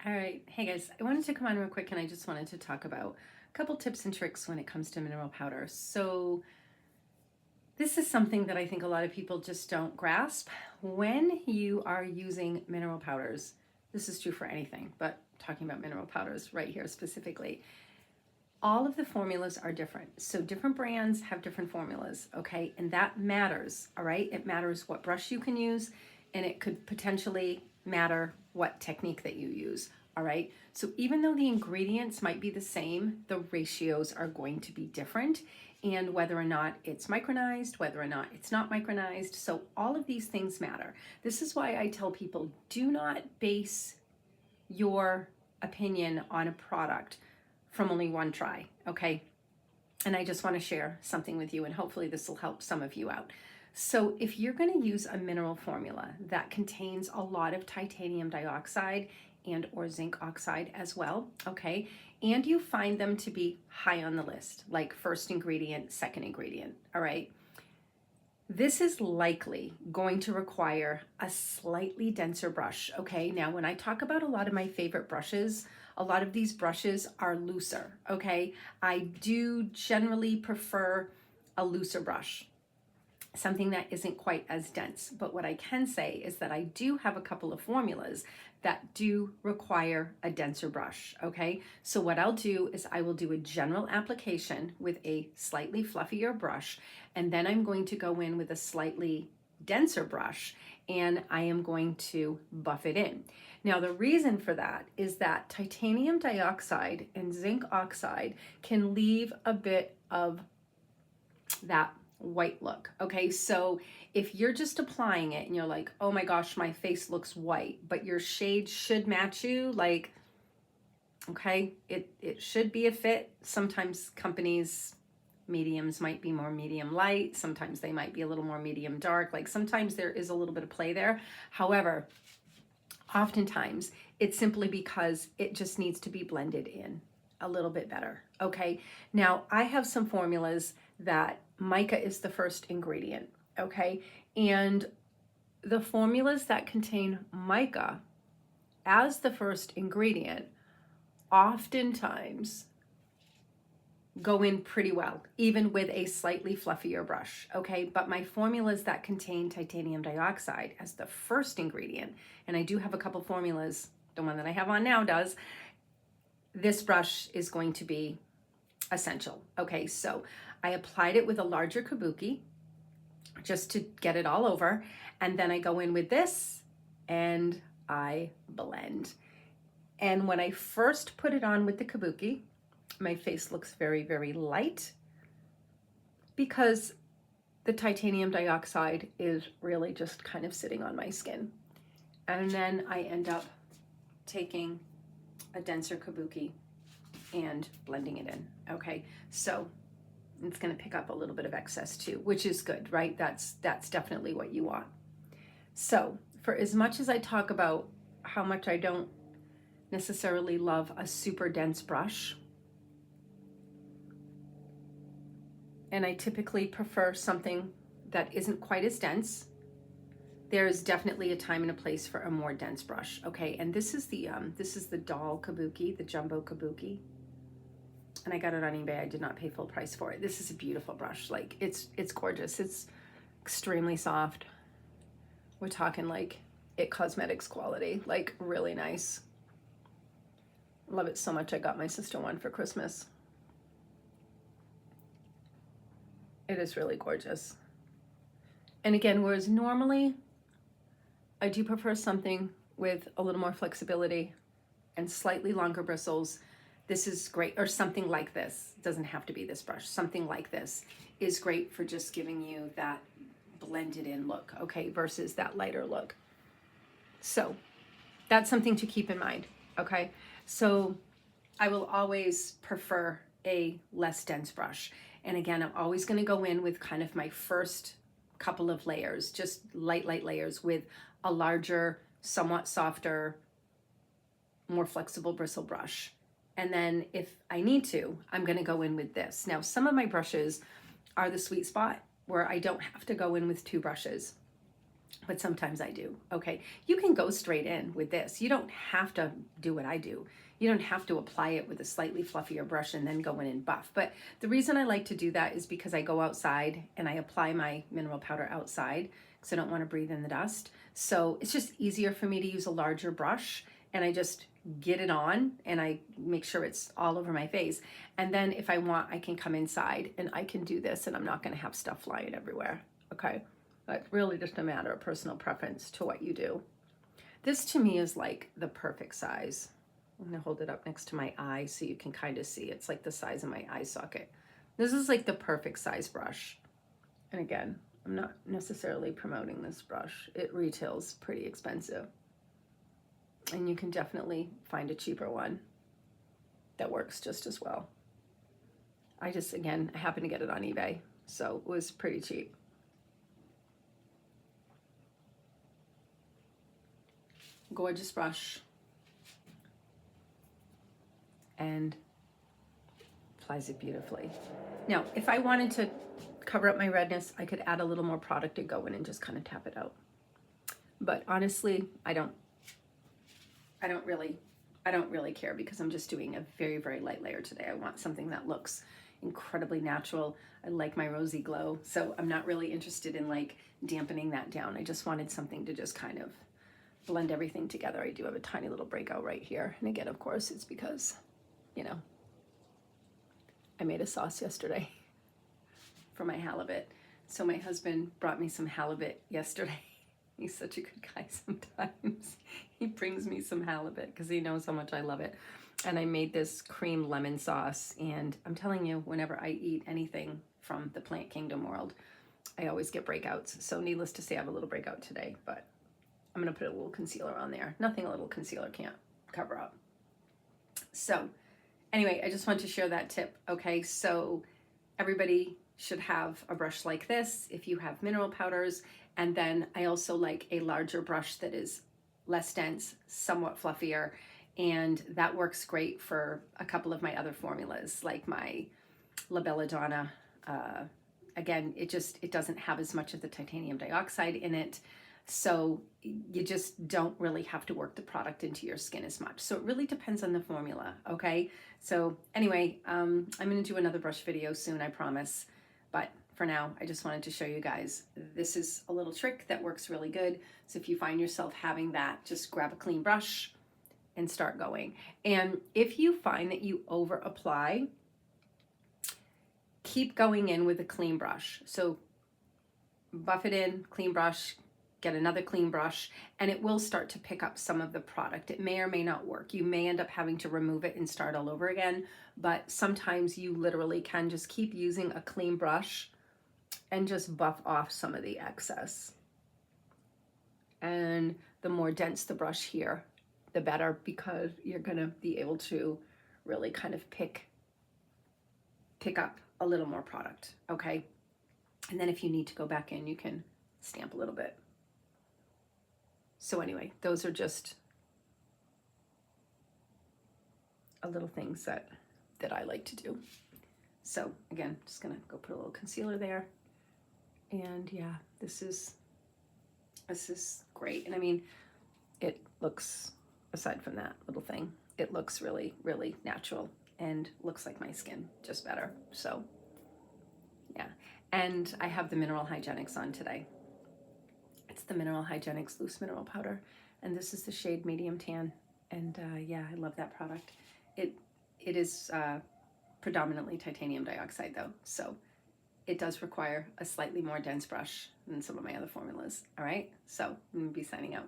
All right. Hey guys, I wanted to come on real quick and I just wanted to talk about a couple tips and tricks when it comes to mineral powder. So, this is something that I think a lot of people just don't grasp. When you are using mineral powders, this is true for anything, but talking about mineral powders right here specifically, all of the formulas are different. So, different brands have different formulas, okay? And that matters, all right? It matters what brush you can use, and it could potentially matter what technique that you use, all right? So, even though the ingredients might be the same, the ratios are going to be different, and whether or not it's micronized, whether or not it's not micronized. So, all of these things matter. This is why I tell people do not base your opinion on a product from only one try, okay? And I just want to share something with you, and hopefully this will help some of you out. So if you're going to use a mineral formula that contains a lot of titanium dioxide and or zinc oxide as well, okay, and you find them to be high on the list, like first ingredient, second ingredient, all right, this is likely going to require a slightly denser brush, okay? Now, when I talk about a lot of my favorite brushes, a lot of these brushes are looser, okay? I do generally prefer a looser brush, something that isn't quite as dense. But what I can say is that I do have a couple of formulas that do require a denser brush, okay? So what I'll do is I will do a general application with a slightly fluffier brush, and then I'm going to go in with a slightly denser brush, and I am going to buff it in. Now, the reason for that is that titanium dioxide and zinc oxide can leave a bit of that white look. Okay, so if you're just applying it and you're like, oh my gosh, my face looks white, but your shade should match you, like, okay, it should be a fit. Sometimes companies, mediums might be more medium light, sometimes they might be a little more medium dark, like sometimes there is a little bit of play there. However, oftentimes it's simply because it just needs to be blended in a little bit better. Okay, now I have some formulas that mica is the first ingredient, okay, and the formulas that contain mica as the first ingredient oftentimes go in pretty well, even with a slightly fluffier brush, okay? But my formulas that contain titanium dioxide as the first ingredient, and I do have a couple formulas, the one that I have on now does, this brush is going to be essential, okay? So I applied it with a larger kabuki just to get it all over, and then I go in with this and I blend. And when I first put it on with the kabuki, my face looks very, very light because the titanium dioxide is really just kind of sitting on my skin. And then I end up taking a denser kabuki and blending it in, okay? So it's gonna pick up a little bit of excess too, which is good, right? That's definitely what you want. So for as much as I talk about how much I don't necessarily love a super dense brush, and I typically prefer something that isn't quite as dense, there is definitely a time and a place for a more dense brush, okay? And this is the doll kabuki, the jumbo kabuki, and I got it on eBay. I did not pay full price for it. This is a beautiful brush. Like it's gorgeous. It's extremely soft. We're talking like It Cosmetics quality, like really nice. Love it so much. I got my sister one for Christmas. It is really gorgeous. And again, whereas normally I do prefer something with a little more flexibility and slightly longer bristles, this is great. Or something like this. It doesn't have to be this brush. Something like this is great for just giving you that blended in look, okay, versus that lighter look. So that's something to keep in mind, okay? So I will always prefer a less dense brush. And again, I'm always going to go in with kind of my first couple of layers, just light layers with a larger, somewhat softer, more flexible bristle brush. And then if I need to, I'm going to go in with this. Now, some of my brushes are the sweet spot where I don't have to go in with two brushes. but sometimes I do. Okay, you can go straight in with this. You don't have to do what I do. You don't have to apply it with a slightly fluffier brush and then go in and buff. But the reason I like to do that is because I go outside and I apply my mineral powder outside because I don't want to breathe in the dust. So it's just easier for me to use a larger brush, and I just get it on and I make sure it's all over my face. And then if I want, I can come inside and I can do this and I'm not going to have stuff flying everywhere. Okay. But really just a matter of personal preference to what you do. This to me is like the perfect size. I'm gonna hold it up next to my eye so you can kind of see. It's like the size of my eye socket. This is like the perfect size brush. And again, I'm not necessarily promoting this brush. It retails pretty expensive. And you can definitely find a cheaper one that works just as well. I just, again, I happened to get it on eBay, so it was pretty cheap. Gorgeous brush, and applies it beautifully. Now, if I wanted to cover up my redness, I could add a little more product to go in and just kind of tap it out. But honestly, I don't really care because I'm just doing a very, very light layer today. I want something that looks incredibly natural. I like my rosy glow, so I'm not really interested in like dampening that down. I just wanted something to just kind of blend everything together. I do have a tiny little breakout right here. And again, of course, it's because, you know, I made a sauce yesterday for my halibut. So my husband brought me some halibut yesterday. He's such a good guy sometimes. He brings me some halibut because he knows how much I love it. And I made this cream lemon sauce. And I'm telling you, whenever I eat anything from the Plant Kingdom world, I always get breakouts. So needless to say, I have a little breakout today, but I'm gonna put a little concealer on there. Nothing a little concealer can't cover up. So anyway, I just wanted to share that tip. Okay, so everybody should have a brush like this if you have mineral powders. And then I also like a larger brush that is less dense, somewhat fluffier. And that works great for a couple of my other formulas, like my La Belladonna. Again, it doesn't have as much of the titanium dioxide in it. So you just don't really have to work the product into your skin as much. So it really depends on the formula, okay? So anyway, I'm gonna do another brush video soon, I promise. But for now, I just wanted to show you guys, this is a little trick that works really good. So if you find yourself having that, just grab a clean brush and start going. And if you find that you over apply, keep going in with a clean brush. So buff it in, clean brush, get another clean brush, and it will start to pick up some of the product. It may or may not work. You may end up having to remove it and start all over again, but sometimes you literally can just keep using a clean brush and just buff off some of the excess. And the more dense the brush here, the better, because you're gonna be able to really kind of pick up a little more product, okay? And then if you need to go back in, you can stamp a little bit. So anyway, those are just a little things that I like to do. So again, just gonna go put a little concealer there. And yeah, this is great. And I mean, it looks, aside from that little thing, it looks really, really natural and looks like my skin, just better. So yeah, and I have the Mineral Hygienics on today. It's the Mineral Hygienics Loose Mineral Powder, and this is the shade Medium Tan. And yeah, I love that product. It is predominantly titanium dioxide though, so it does require a slightly more dense brush than some of my other formulas. All right, so I'm gonna be signing out.